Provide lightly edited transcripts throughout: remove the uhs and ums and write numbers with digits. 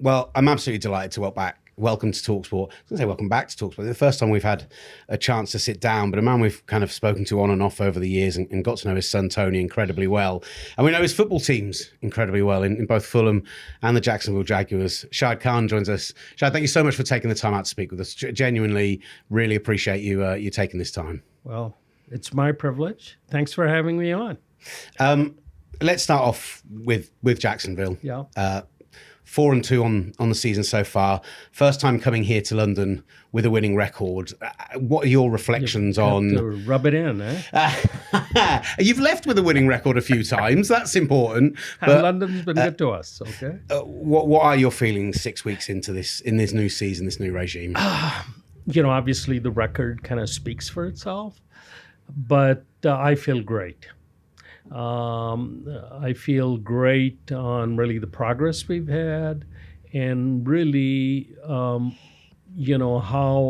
Well, I'm absolutely delighted to welcome to talkSPORT. I was going to say welcome back to talkSPORT. The first time we've had a chance to sit down, but a man we've kind of spoken to on and off over the years and got to know his son Tony incredibly well. And we know his football teams incredibly well in both Fulham and the Jacksonville Jaguars. Shahid Khan joins us. Shahid, thank you so much for taking the time out to speak with us. Genuinely, really appreciate you taking this time. Well, it's my privilege. Thanks for having me on. Let's start off with Jacksonville. Yeah. 4-2 on the season so far. First time coming here to London with a winning record. What are your reflections on? To rub it in, eh? You've left with a winning record a few times. That's important. But, London's been good to us. Okay. What are your feelings 6 weeks into this new season, this new regime? Obviously the record kind of speaks for itself, but I feel great. I feel great on really the progress we've had and really, how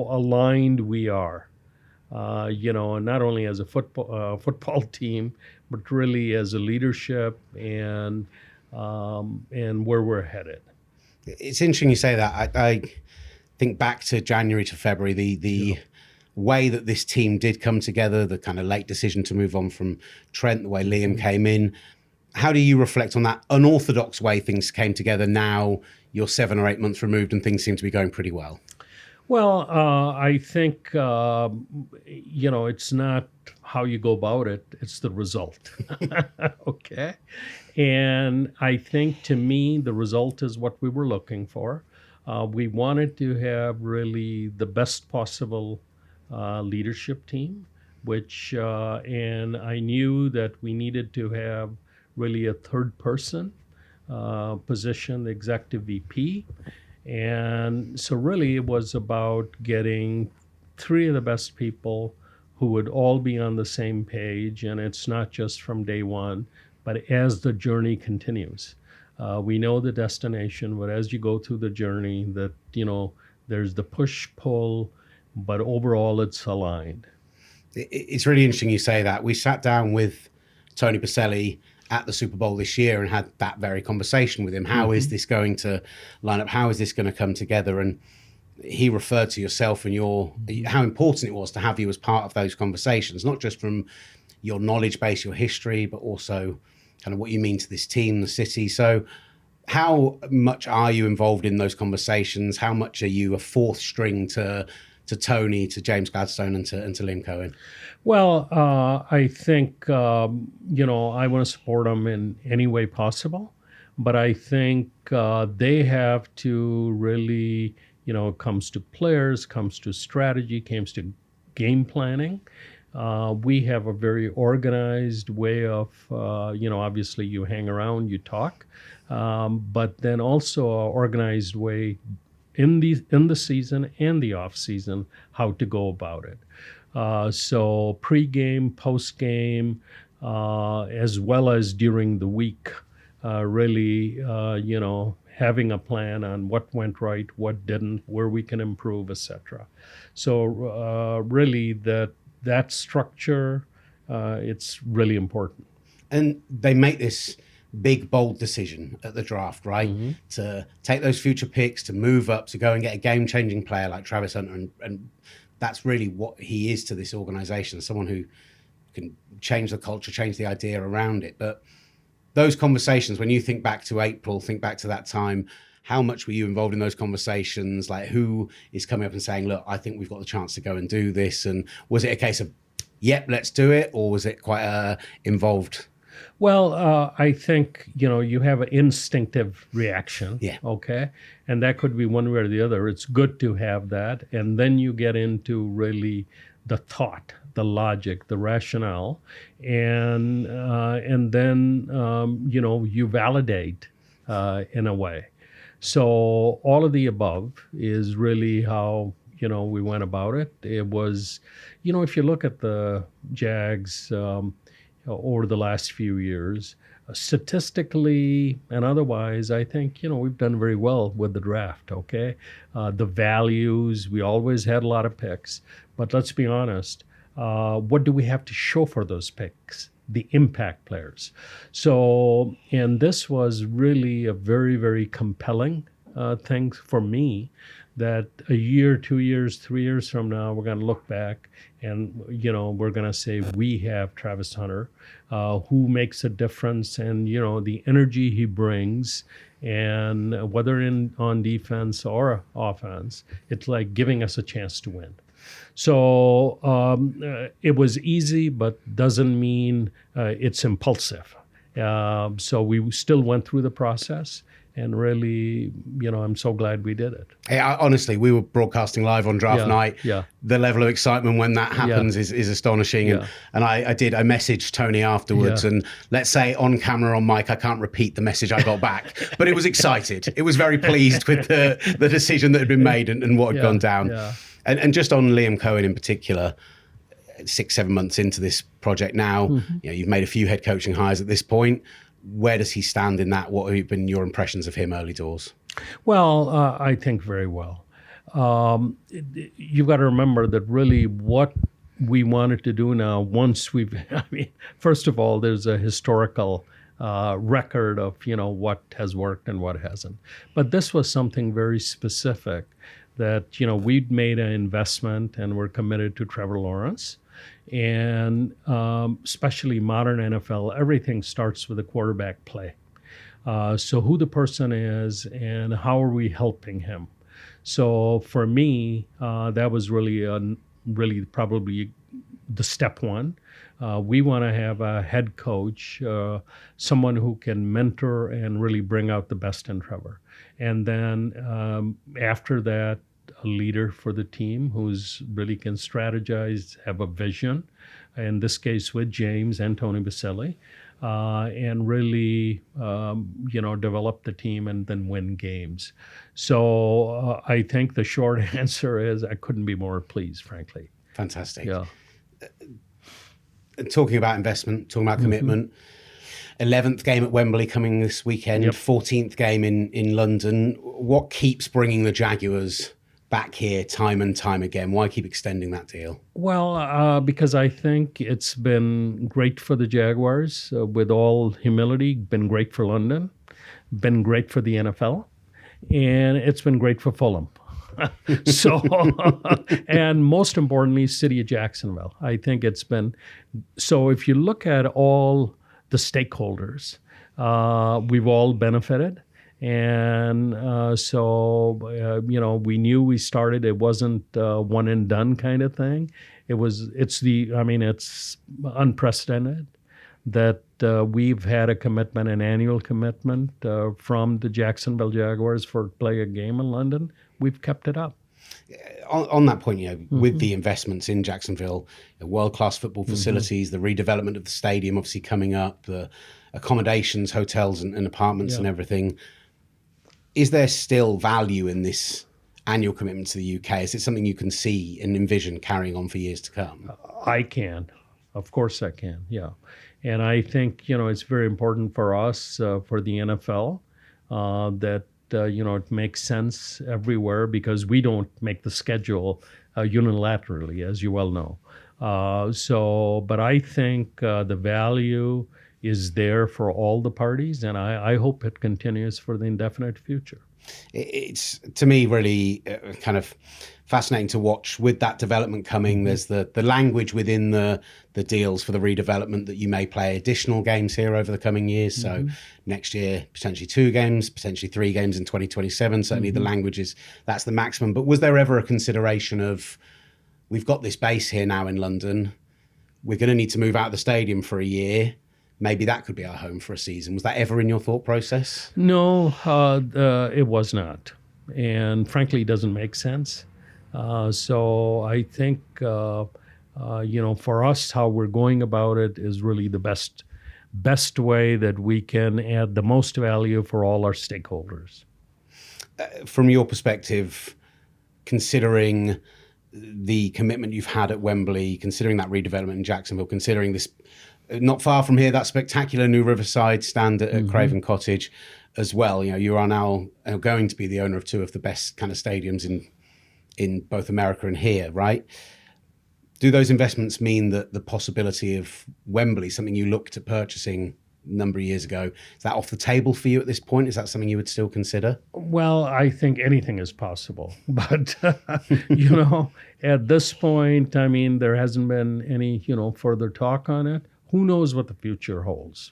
aligned we are, not only as a football team, but really as a leadership and where we're headed. It's interesting you say that. I think back to January to February, the way that this team did come together, the kind of late decision to move on from Trent, the way Liam came in. How do you reflect on that unorthodox way things came together now? You're 7 or 8 months removed and things seem to be going pretty well. Well, I think, it's not how you go about it, it's the result. Okay. And I think to me, the result is what we were looking for. We wanted to have really the best possible leadership team, and I knew that we needed to have really a third person position, the executive VP. And so really it was about getting 3 of the best people who would all be on the same page. And it's not just from day one, but as the journey continues. We know the destination, but as you go through the journey that, there's the push-pull, but overall it's aligned. It's really interesting you say that. We sat down with Tony Pacelli at the Super Bowl this year and had that very conversation with him. How is this going to line up? How is this going to come together? And he referred to yourself and how important it was to have you as part of those conversations, not just from your knowledge base, your history, but also kind of what you mean to this team, the city. So how much are you involved in those conversations? How much are you a fourth string to Tony, to James Gladstone, and to Liam Coen? Well, I think, I want to support them in any way possible. But I think they have to really, it comes to players, comes to strategy, comes to game planning. We have a very organized way of, obviously you hang around, you talk, but then also an organized way in the season and the off season, how to go about it. So pre-game, post-game, as well as during the week, really, having a plan on what went right, what didn't, where we can improve, etc. So really that structure, it's really important. And they make this big, bold decision at the draft, right? Mm-hmm. To take those future picks, to move up, to go and get a game-changing player like Travis Hunter. And that's really what he is to this organization, someone who can change the culture, change the idea around it. But those conversations, when you think back to April, think back to that time, how much were you involved in those conversations? Like, who is coming up and saying, look, I think we've got the chance to go and do this? And was it a case of, yep, let's do it? Or was it quite involved? Well, I think, you have an instinctive reaction. Yeah. Okay. And that could be one way or the other. It's good to have that. And then you get into really the thought, the logic, the rationale. And then, you validate in a way. So all of the above is really how, we went about it. It was, if you look at the Jags, over the last few years, statistically and otherwise, I think, we've done very well with the draft, okay? The values, we always had a lot of picks, but let's be honest, what do we have to show for those picks? The impact players. So, and this was really a very, very compelling thing for me, that a year, 2 years, 3 years from now, we're going to look back and, we're going to say we have Travis Hunter, who makes a difference, and, the energy he brings, and whether on defense or offense, it's like giving us a chance to win. So it was easy, but doesn't mean it's impulsive. So we still went through the process, and really, I'm so glad we did it. Hey, honestly, we were broadcasting live on draft night. Yeah. The level of excitement when that happens is astonishing. Yeah. And I messaged Tony afterwards, and let's say on camera, on mic, I can't repeat the message I got back, but it was excited. It was very pleased with the decision that had been made and what had gone down. Yeah. And just on Liam Coen in particular, 6-7 months into this project now, you've made a few head coaching hires at this point. Where does he stand in that? What have been your impressions of him early doors? Well, I think very well. You've got to remember that really what we wanted to do now, first of all, there's a historical record of, what has worked and what hasn't. But this was something very specific that, we'd made an investment and we're committed to Trevor Lawrence. And especially modern NFL, everything starts with a quarterback play. So who the person is and how are we helping him? So for me, that was really probably the step one. We want to have a head coach, someone who can mentor and really bring out the best in Trevor. And then after that, a leader for the team who's really can strategize, have a vision, in this case with James and Tony Baselli, and really, develop the team and then win games. So I think the short answer is I couldn't be more pleased, frankly. Fantastic. Yeah. Talking about investment, talking about commitment, 11th game at Wembley coming this weekend, 14th game in London. What keeps bringing the Jaguars back here time and time again? Why keep extending that deal? Well, because I think it's been great for the Jaguars, with all humility, been great for London, been great for the NFL, and it's been great for Fulham. So, and most importantly, city of Jacksonville. I think it's been, so if you look at all the stakeholders, we've all benefited. And we knew we started, it wasn't one and done kind of thing. It's unprecedented that we've had a commitment, an annual commitment from the Jacksonville Jaguars for play a game in London. We've kept it up. On that point, with the investments in Jacksonville, world-class football facilities, the redevelopment of the stadium obviously coming up, the accommodations, hotels and apartments and everything, is there still value in this annual commitment to the UK? Is it something you can see and envision carrying on for years to come? I can. Of course I can, yeah. And I think, it's very important for us, for the NFL, that it makes sense everywhere, because we don't make the schedule unilaterally, as you well know. But I think the value is there for all the parties, and I hope it continues for the indefinite future. It's, to me, really kind of fascinating to watch with that development coming. There's the language within the deals for the redevelopment that you may play additional games here over the coming years. So next year, potentially 2 games, potentially 3 games in 2027. Certainly the language is, that's the maximum. But was there ever a consideration of, we've got this base here now in London, we're going to need to move out of the stadium for a year, maybe that could be our home for a season? Was that ever in your thought process? No, it was not. And frankly, it doesn't make sense. So I think, for us, how we're going about it is really the best way that we can add the most value for all our stakeholders. From your perspective, considering the commitment you've had at Wembley, considering that redevelopment in Jacksonville, considering this, not far from here, that spectacular new Riverside stand at Craven Cottage as well. You are now going to be the owner of 2 of the best kind of stadiums in both America and here, right? Do those investments mean that the possibility of Wembley, something you looked at purchasing number of years ago. Is that off the table for you at this point? Is that something you would still consider? Well, I think anything is possible. But, at this point, I mean, there hasn't been any, further talk on it. Who knows what the future holds,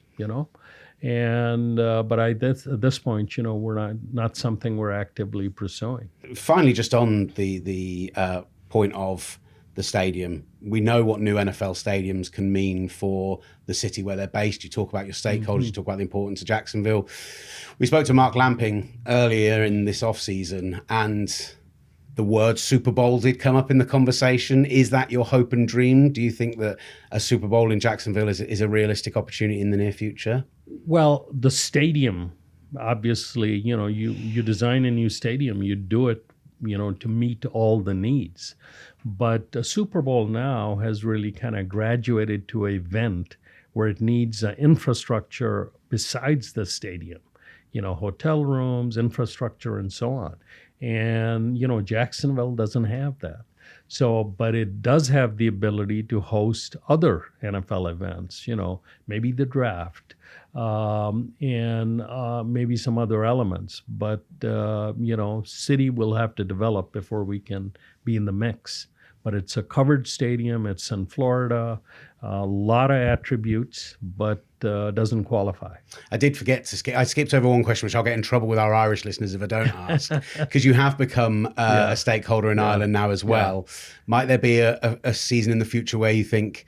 And but at this point, we're not something we're actively pursuing. Finally, just on the point of the stadium, we know what new NFL stadiums can mean for the city where they're based. You talk about your stakeholders, you talk about the importance of Jacksonville. We spoke to Mark Lamping earlier in this off-season, and the word Super Bowl did come up in the conversation. Is that your hope and dream? Do you think that a Super Bowl in Jacksonville is a realistic opportunity in the near future? Well, the stadium, obviously, you design a new stadium, you do it, to meet all the needs. But a Super Bowl now has really kind of graduated to an event where it needs infrastructure besides the stadium, hotel rooms, infrastructure, and so on. And, Jacksonville doesn't have that. So, but it does have the ability to host other NFL events, maybe the draft, and maybe some other elements. But, city will have to develop before we can be in the mix. But it's a covered stadium. It's in Florida. A lot of attributes, but doesn't qualify. I did forget to skip. I skipped over one question, which I'll get in trouble with our Irish listeners if I don't ask, because you have become a stakeholder in Ireland now as well. Yeah. Might there be a season in the future where you think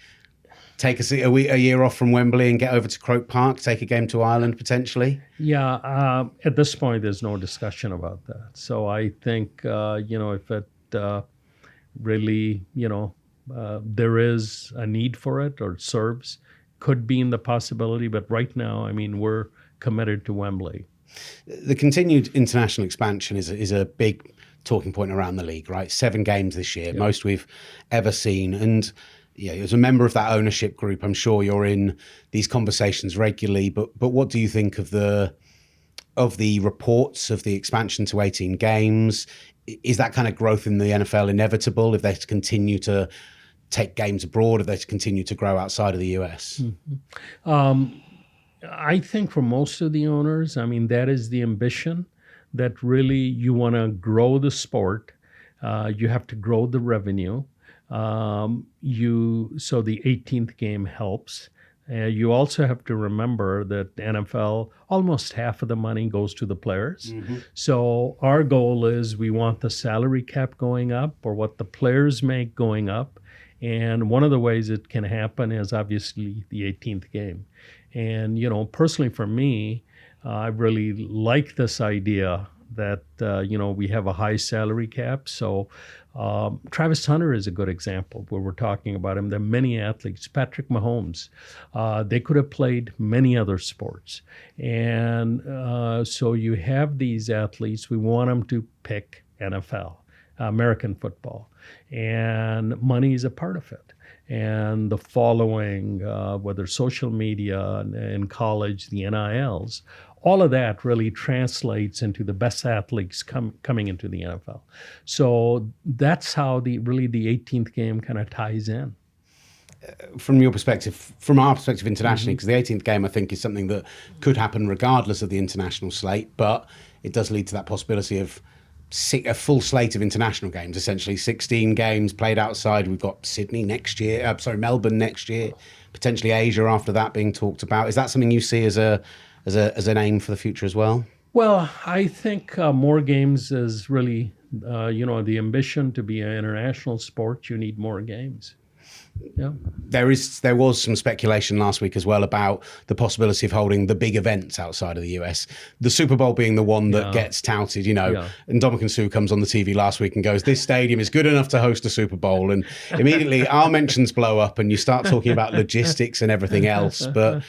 take a year off from Wembley and get over to Croke Park, take a game to Ireland potentially? Yeah, at this point, there's no discussion about that. So I think, if it really, there is a need for it or it serves, could be in the possibility. But right now, I mean, we're committed to Wembley. The continued international expansion is a big talking point around the league, right? 7 games this year, most we've ever seen. And as a member of that ownership group, I'm sure you're in these conversations regularly. But what do you think of the reports of the expansion to 18 games? Is that kind of growth in the NFL inevitable if they continue to take games abroad, if they continue to grow outside of the US? Mm-hmm. I think for most of the owners, I mean, that is the ambition, that really you want to grow the sport. You have to grow the revenue. So the 18th game helps. You also have to remember that NFL, almost half of the money goes to the players. Mm-hmm. So our goal is we want the salary cap going up, or what the players make going up. And one of the ways it can happen is obviously the 18th game. And, personally for me, I really like this idea that, we have a high salary cap. So Travis Hunter is a good example where we're talking about him. There are many athletes. Patrick Mahomes, they could have played many other sports. And so you have these athletes. We want them to pick NFL, American football. And money is a part of it. And the following, whether social media in college, the NILs, all of that really translates into the best athletes coming into the NFL. So that's how the 18th game kind of ties in. From your perspective, from our perspective internationally, because the 18th game I think is something that could happen regardless of the international slate, but it does lead to that possibility of a full slate of international games, essentially 16 games played outside. We've got Sydney next year, Melbourne next year, potentially Asia after that being talked about. Is that something you see as an aim for the future as well? Well, I think more games is really, the ambition to be an international sport. You need more games. Yeah. There was some speculation last week as well about the possibility of holding the big events outside of the US. The Super Bowl being the one that gets touted, and Ndamukong Suh comes on the TV last week and goes, "This stadium is good enough to host a Super Bowl," and immediately our mentions blow up and you start talking about logistics and everything else. But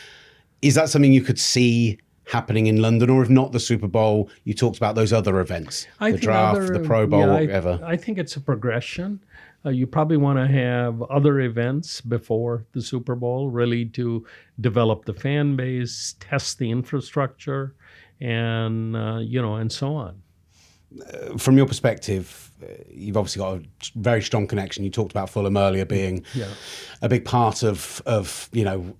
is that something you could see happening in London, or if not the Super Bowl, you talked about those other events, the draft, the Pro Bowl, whatever? I think it's a progression. You probably want to have other events before the Super Bowl, really to develop the fan base, test the infrastructure, and and so on. From your perspective, you've obviously got a very strong connection. You talked about Fulham earlier being a big part of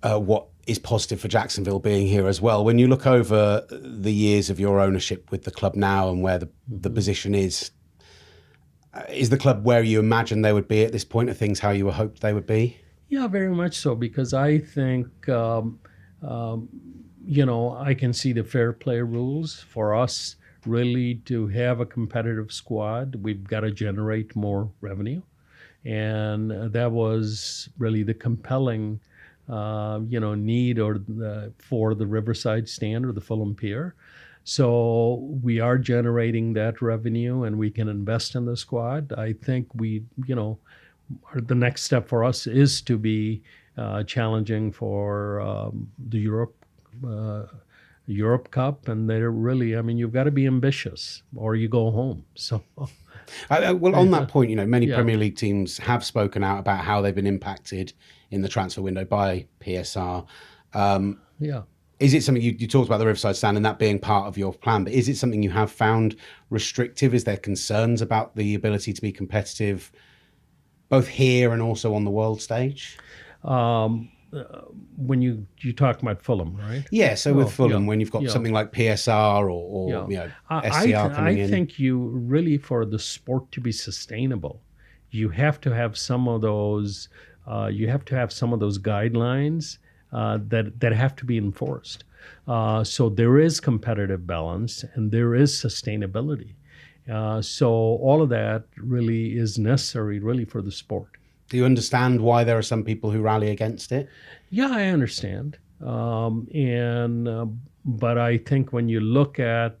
what is positive for Jacksonville being here as well. When you look over the years of your ownership with the club now and where the position is the club where you imagine they would be at this point of things, how you hoped they would be? Yeah, very much so, because I think, I can see the fair play rules. For us really to have a competitive squad, we've got to generate more revenue. And that was really the compelling, need for the Riverside stand or the Fulham Pier. So we are generating that revenue and we can invest in the squad. I think the next step for us is to be challenging for the Europe Cup. And they're really, you've got to be ambitious or you go home. So. Well, on that point, many Premier League teams have spoken out about how they've been impacted in the transfer window by PSR. Is it something you talked about the Riverside stand and that being part of your plan, but is it something you have found restrictive? Is there concerns about the ability to be competitive both here and also on the world stage? When you talk about Fulham, right? Yeah, so with Fulham, when you've got something like PSR or SCR coming in. I think you really, for the sport to be sustainable, you have to have some of those. You have to have some of those guidelines that have to be enforced. So there is competitive balance and there is sustainability. So all of that really is necessary, really, for the sport. Do you understand why there are some people who rally against it? Yeah, I understand. But I think when you look at,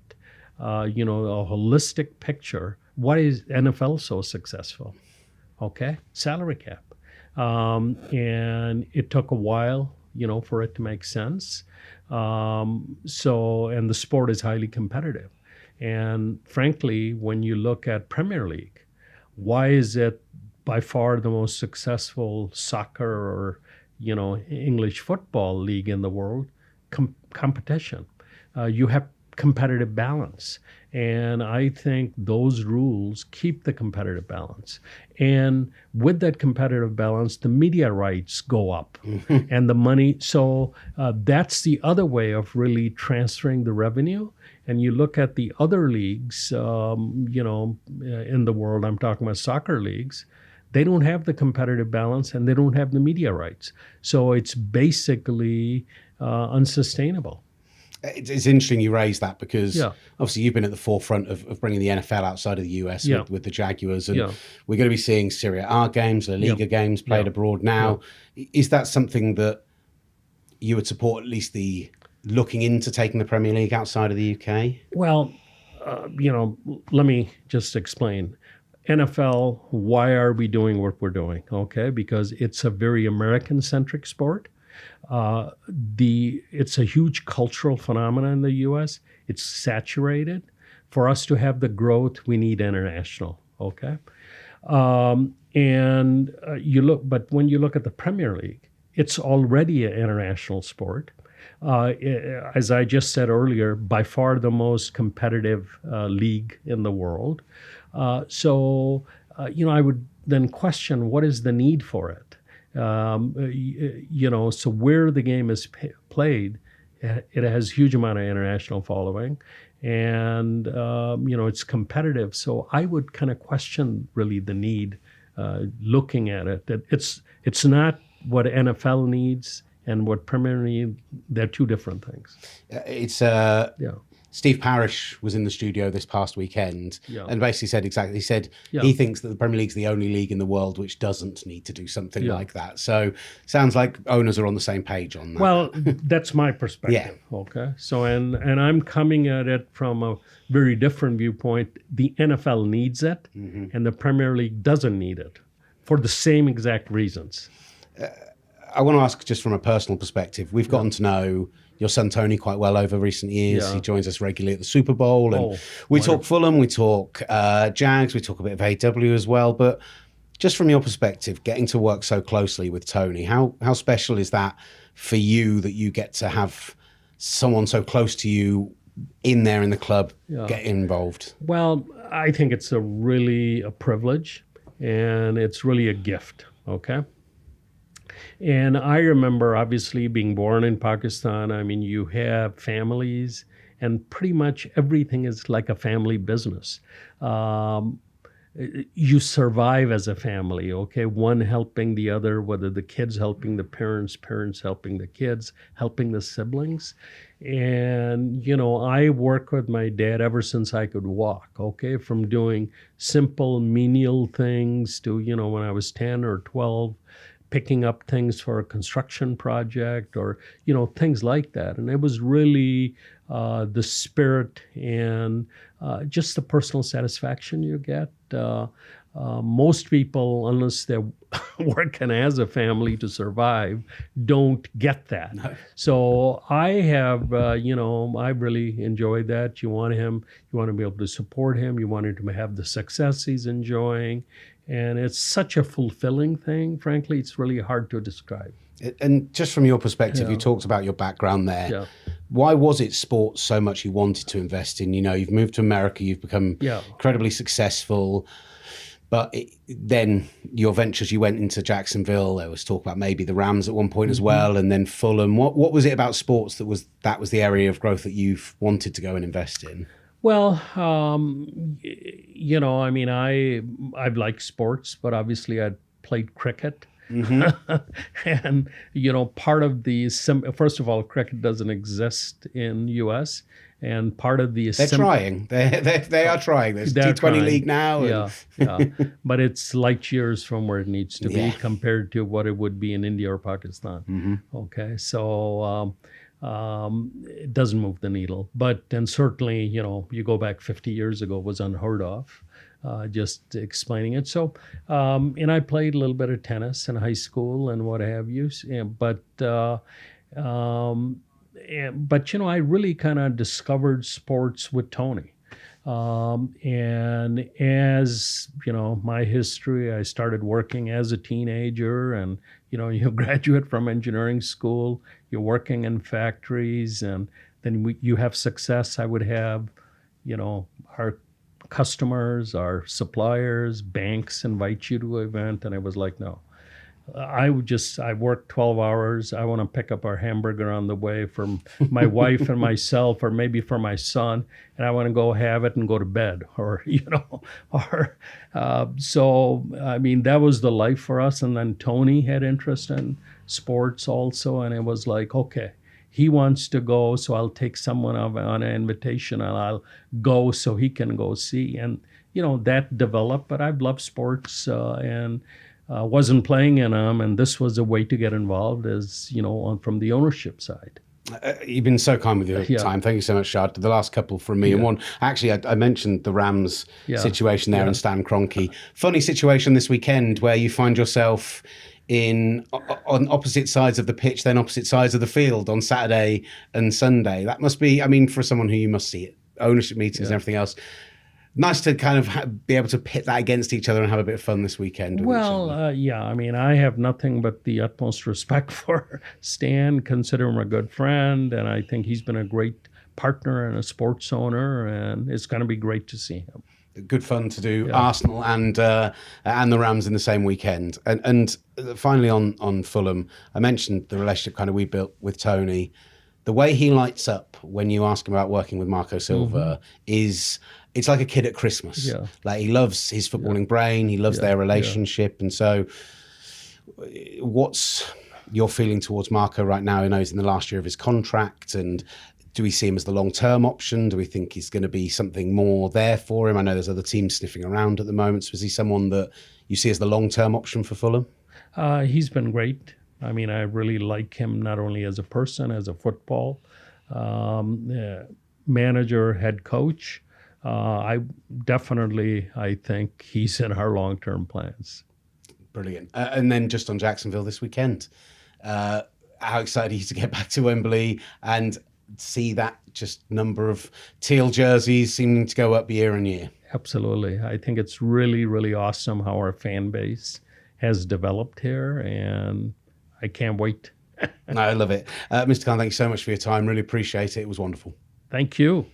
a holistic picture, why is NFL so successful? Okay, salary cap. And it took a while, for it to make sense. And the sport is highly competitive. And frankly, when you look at Premier League, why is it by far the most successful soccer or, English football league in the world? Competition. You have competitive balance. And I think those rules keep the competitive balance. And with that competitive balance, the media rights go up and the money. So that's the other way of really transferring the revenue. And you look at the other leagues, in the world, I'm talking about soccer leagues, they don't have the competitive balance and they don't have the media rights. So it's basically unsustainable. It's interesting you raise that because obviously you've been at the forefront of bringing the NFL outside of the US with the Jaguars. And we're going to be seeing Serie A games, La Liga games played abroad now. Is that something that you would support, at least looking into taking the Premier League outside of the UK? Well, let me just explain. NFL, why are we doing what we're doing? Okay, because it's a very American-centric sport. It's a huge cultural phenomenon in the U.S. It's saturated. For us to have the growth, we need international. Okay, but when you look at the Premier League, it's already an international sport. As I just said earlier, by far the most competitive league in the world. So I would then question what is the need for it. So where the game is played, it has huge amount of international following, and it's competitive. So I would kind of question really the need, looking at it. That it's not what NFL needs and what Premier League. They're two different things. Steve Parish was in the studio this past weekend and basically said exactly. He said he thinks that the Premier League's the only league in the world which doesn't need to do something like that. So sounds like owners are on the same page on that. Well, that's my perspective. Okay. So and I'm coming at it from a very different viewpoint. The NFL needs it, and the Premier League doesn't need it for the same exact reasons. I want to ask just from a personal perspective. We've gotten to know your son Tony quite well over recent years. He joins us regularly at the Super Bowl, and we talk Fulham, we talk Jags, we talk a bit of AW as well. But just from your perspective, getting to work so closely with Tony, how special is that for you that you get to have someone so close to you in there in the club get involved? Well, I think it's really a privilege, and it's really a gift. Okay. And I remember, obviously, being born in Pakistan. I mean, you have families, and pretty much everything is like a family business. Um, you survive as a family, okay? One helping the other, whether the kids helping the parents, parents helping the kids, helping the siblings. And, I work with my dad ever since I could walk, okay? From doing simple menial things to, when I was 10 or 12, picking up things for a construction project or, things like that. And it was really the spirit and just the personal satisfaction you get. Most people, unless they're working as a family to survive, don't get that. No. So I have, I really enjoyed that. You want to be able to support him. You want him to have the success he's enjoying. And it's such a fulfilling thing. Frankly, it's really hard to describe. And just from your perspective, you talked about your background there. Yeah. Why was it sports so much you wanted to invest in? You've moved to America, you've become incredibly successful, but then your ventures, you went into Jacksonville. There was talk about maybe the Rams at one point as well, and then Fulham. What was it about sports that was the area of growth that you've wanted to go and invest in? Well, I mean, I've liked sports, but obviously I played cricket. And, part of the, first of all, cricket doesn't exist in U.S. And part of the... They're trying. They are trying. There's T20 league now. Yeah. But it's light years from where it needs to be compared to what it would be in India or Pakistan. Okay. So... it doesn't move the needle, and certainly, you go back 50 years ago, was unheard of, just explaining it. So, and I played a little bit of tennis in high school and what have you. But I really kind of discovered sports with Tony. And as, my history, I started working as a teenager and, you graduate from engineering school, you're working in factories, and then you have success. I would have, our customers, our suppliers, banks invite you to an event. And I was like, no. I work 12 hours. I want to pick up our hamburger on the way for my wife and myself, or maybe for my son, and I want to go have it and go to bed, so, I mean, that was the life for us. And then Tony had interest in sports also, and it was like, okay, he wants to go, so I'll take someone on an invitation and I'll go so he can go see. And, that developed, but I've loved sports, and wasn't playing in them, and this was a way to get involved as, from the ownership side. You've been so kind with your time. Thank you so much, Shahid. The last couple from me, and one, actually, I mentioned the Rams situation there and Stan Kroenke. Funny situation this weekend where you find yourself on opposite sides of the pitch, then opposite sides of the field on Saturday and Sunday. That must be, I mean, for someone who you must see at ownership meetings and everything else, nice to kind of be able to pit that against each other and have a bit of fun this weekend. Well, I mean, I have nothing but the utmost respect for Stan, consider him a good friend, and I think he's been a great partner and a sports owner, and it's going to be great to see him. Good fun to do Arsenal and the Rams in the same weekend. And finally on Fulham, I mentioned the relationship kind of we built with Tony. The way he lights up when you ask him about working with Marco Silva is... It's like a kid at Christmas. Yeah. Like, he loves his footballing brain. He loves their relationship. Yeah. And so what's your feeling towards Marco right now? I know he's in the last year of his contract. And do we see him as the long-term option? Do we think he's going to be something more there for him? I know there's other teams sniffing around at the moment. So is he someone that you see as the long-term option for Fulham? He's been great. I mean, I really like him not only as a person, as a football manager, head coach. I think he's in our long-term plans. Brilliant. And then just on Jacksonville this weekend, how excited are you to get back to Wembley and see that just number of teal jerseys seeming to go up year on year? Absolutely. I think it's really, really awesome how our fan base has developed here, and I can't wait. No, I love it. Mr. Khan, thank you so much for your time. Really appreciate it. It was wonderful. Thank you.